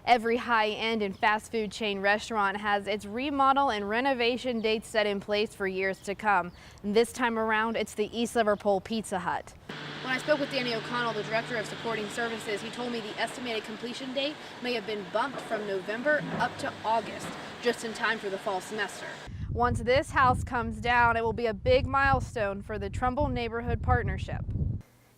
Every high-end and fast food chain restaurant has its remodel and renovation dates set in place for years to come. And this time around, it's the East Liverpool Pizza Hut. When I spoke with Danny O'Connell, the Director of Supporting Services, he told me the estimated completion date may have been bumped from November up to August, just in time for the fall semester. Once this house comes down, it will be a big milestone for the Trumbull Neighborhood Partnership.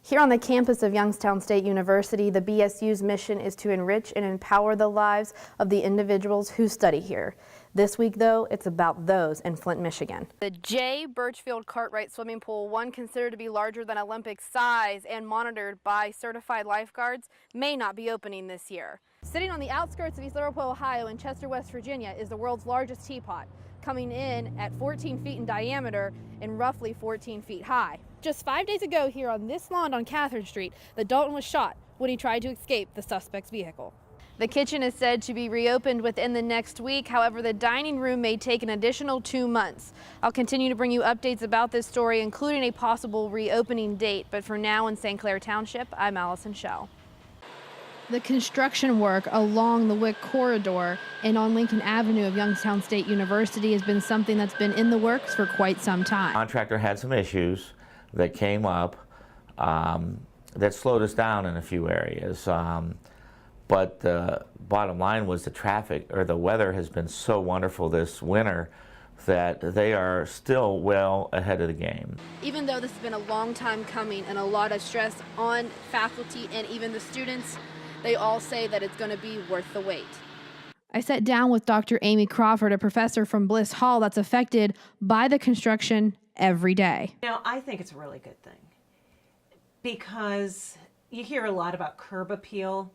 Here on the campus of Youngstown State University, the BSU's mission is to enrich and empower the lives of the individuals who study here. This week, though, it's about those in Flint, Michigan. The J. Birchfield Cartwright swimming pool, one considered to be larger than Olympic size and monitored by certified lifeguards, may not be opening this year. Sitting on the outskirts of East Liverpool, Ohio in Chester, West Virginia is the world's largest teapot, coming in at 14 feet in diameter and roughly 14 feet high. Just 5 days ago here on this lawn on Catherine Street, the Dalton was shot when he tried to escape the suspect's vehicle. The kitchen is said to be reopened within the next week. However, the dining room may take an additional 2 months. I'll continue to bring you updates about this story, including a possible reopening date. But for now in St. Clair Township, I'm Schell. The construction work along the Wick Corridor and on Lincoln Avenue of Youngstown State University has been something that's been in the works for quite some time. The contractor had some issues that came up that slowed us down in a few areas. But the bottom line was the traffic, or the weather has been so wonderful this winter that they are still well ahead of the game. Even though this has been a long time coming and a lot of stress on faculty and even the students, they all say that it's going to be worth the wait. I sat down with Dr. Amy Crawford, a professor from Bliss Hall that's affected by the construction every day. Now, I think it's a really good thing because you hear a lot about curb appeal,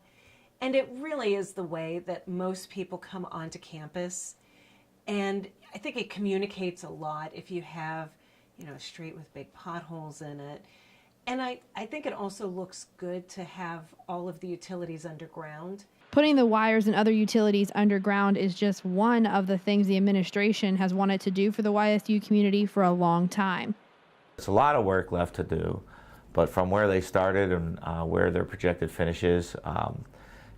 and it really is the way that most people come onto campus. And I think it communicates a lot if you have, a street with big potholes in it. And I think it also looks good to have all of the utilities underground. Putting the wires and other utilities underground is just one of the things the administration has wanted to do for the YSU community for a long time. It's a lot of work left to do, but from where they started and where their projected finish is,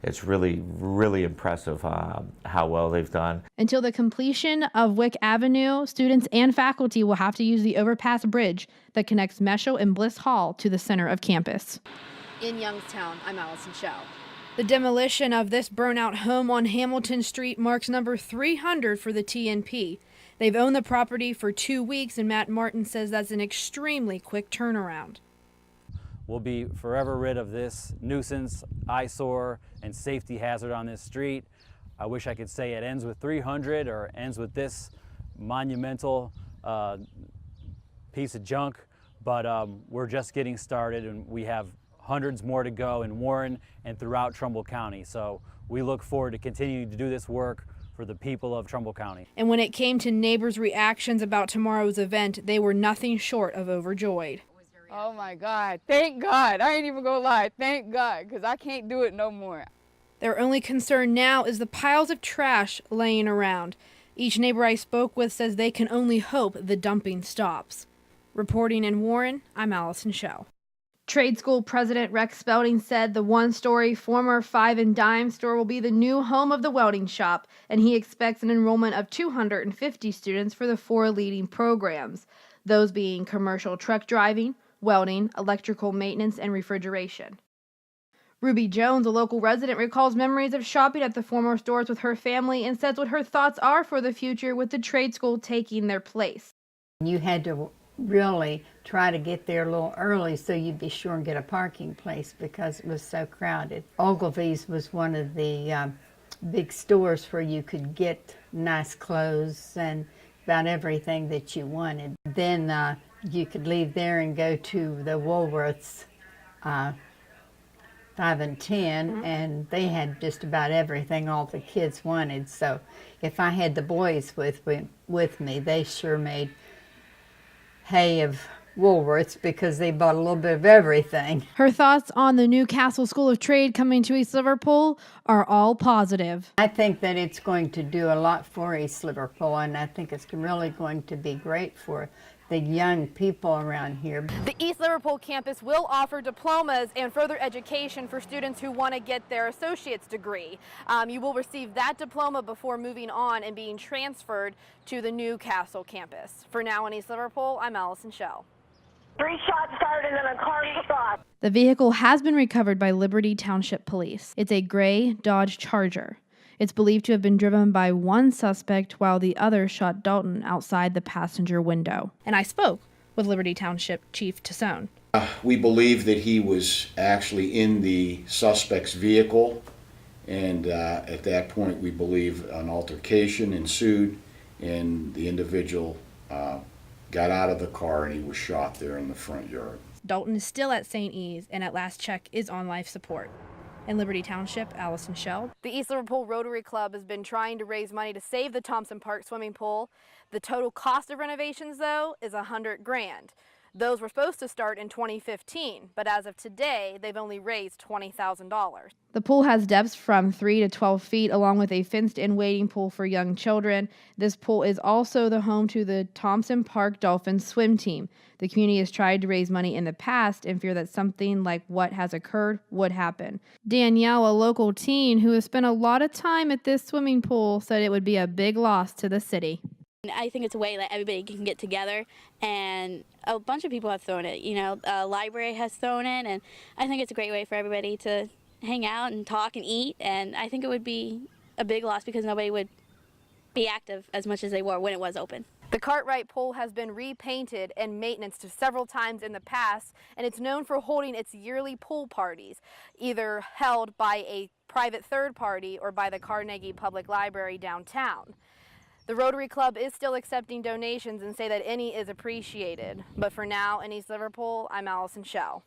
it's really, really impressive how well they've done. Until the completion of Wick Avenue, students and faculty will have to use the overpass bridge that connects Mesho and Bliss Hall to the center of campus. In Youngstown, I'm Schell. The demolition of this burnout home on Hamilton Street marks number 300 for the TNP. They've owned the property for 2 weeks, and Matt Martin says that's an extremely quick turnaround. We'll be forever rid of this nuisance, eyesore, and safety hazard on this street. I wish I could say it ends with 300 or ends with this monumental piece of junk, but we're just getting started, and we have hundreds more to go in Warren and throughout Trumbull County. So we look forward to continuing to do this work for the people of Trumbull County. And when it came to neighbors' reactions about tomorrow's event, they were nothing short of overjoyed. Oh my God, thank God. I ain't even gonna lie, thank God, because I can't do it no more. Their only concern now is the piles of trash laying around. Each neighbor I spoke with says they can only hope the dumping stops. Reporting in Warren, I'm Schell. Trade school president Rex Spelding said the one-story former Five and Dime store will be the new home of the welding shop, and he expects an enrollment of 250 students for the 4 leading programs, those being commercial truck driving, welding, electrical maintenance, and refrigeration. Ruby Jones, a local resident, recalls memories of shopping at the former stores with her family and says what her thoughts are for the future with the trade school taking their place. You had to really try to get there a little early so you'd be sure and get a parking place because it was so crowded. Ogilvy's was one of the big stores where you could get nice clothes and about everything that you wanted. Then you could leave there and go to the Woolworths 5 and 10, and they had just about everything all the kids wanted. So if I had the boys with me, they sure made hay of Woolworths because they bought a little bit of everything. Her thoughts on the Newcastle School of Trade coming to East Liverpool are all positive. I think that it's going to do a lot for East Liverpool, and I think it's really going to be great for the young people around here. The East Liverpool campus will offer diplomas and further education for students who want to get their associate's degree. You will receive that diploma before moving on and being transferred to the Newcastle campus. For now in East Liverpool, I'm Allison Schell. 3 shots fired and then a car took off. The vehicle has been recovered by Liberty Township Police. It's a gray Dodge Charger. It's believed to have been driven by one suspect while the other shot Dalton outside the passenger window. And I spoke with Liberty Township Chief Tassone. We believe that he was actually in the suspect's vehicle, and at that point we believe an altercation ensued, and the individual got out of the car and he was shot there in the front yard. Dalton is still at St. E's and at last check is on life support. In Liberty Township, Allison Schell. The East Liverpool Rotary Club has been trying to raise money to save the Thompson Park swimming pool. The total cost of renovations, though, is $100 grand. Those were supposed to start in 2015, but as of today, they've only raised $20,000. The pool has depths from 3 to 12 feet, along with a fenced-in wading pool for young children. This pool is also the home to the Thompson Park Dolphins swim team. The community has tried to raise money in the past and fear that something like what has occurred would happen. Danielle, a local teen who has spent a lot of time at this swimming pool, said it would be a big loss to the city. I think it's a way that everybody can get together, and a bunch of people have thrown it. You know, a library has thrown it, and I think it's a great way for everybody to hang out and talk and eat, and I think it would be a big loss because nobody would be active as much as they were when it was open. The Cartwright pool has been repainted and maintenance several times in the past, and it's known for holding its yearly pool parties, either held by a private third party or by the Carnegie Public Library downtown. The Rotary Club is still accepting donations and say that any is appreciated. But for now, in East Liverpool, I'm Allison Schell.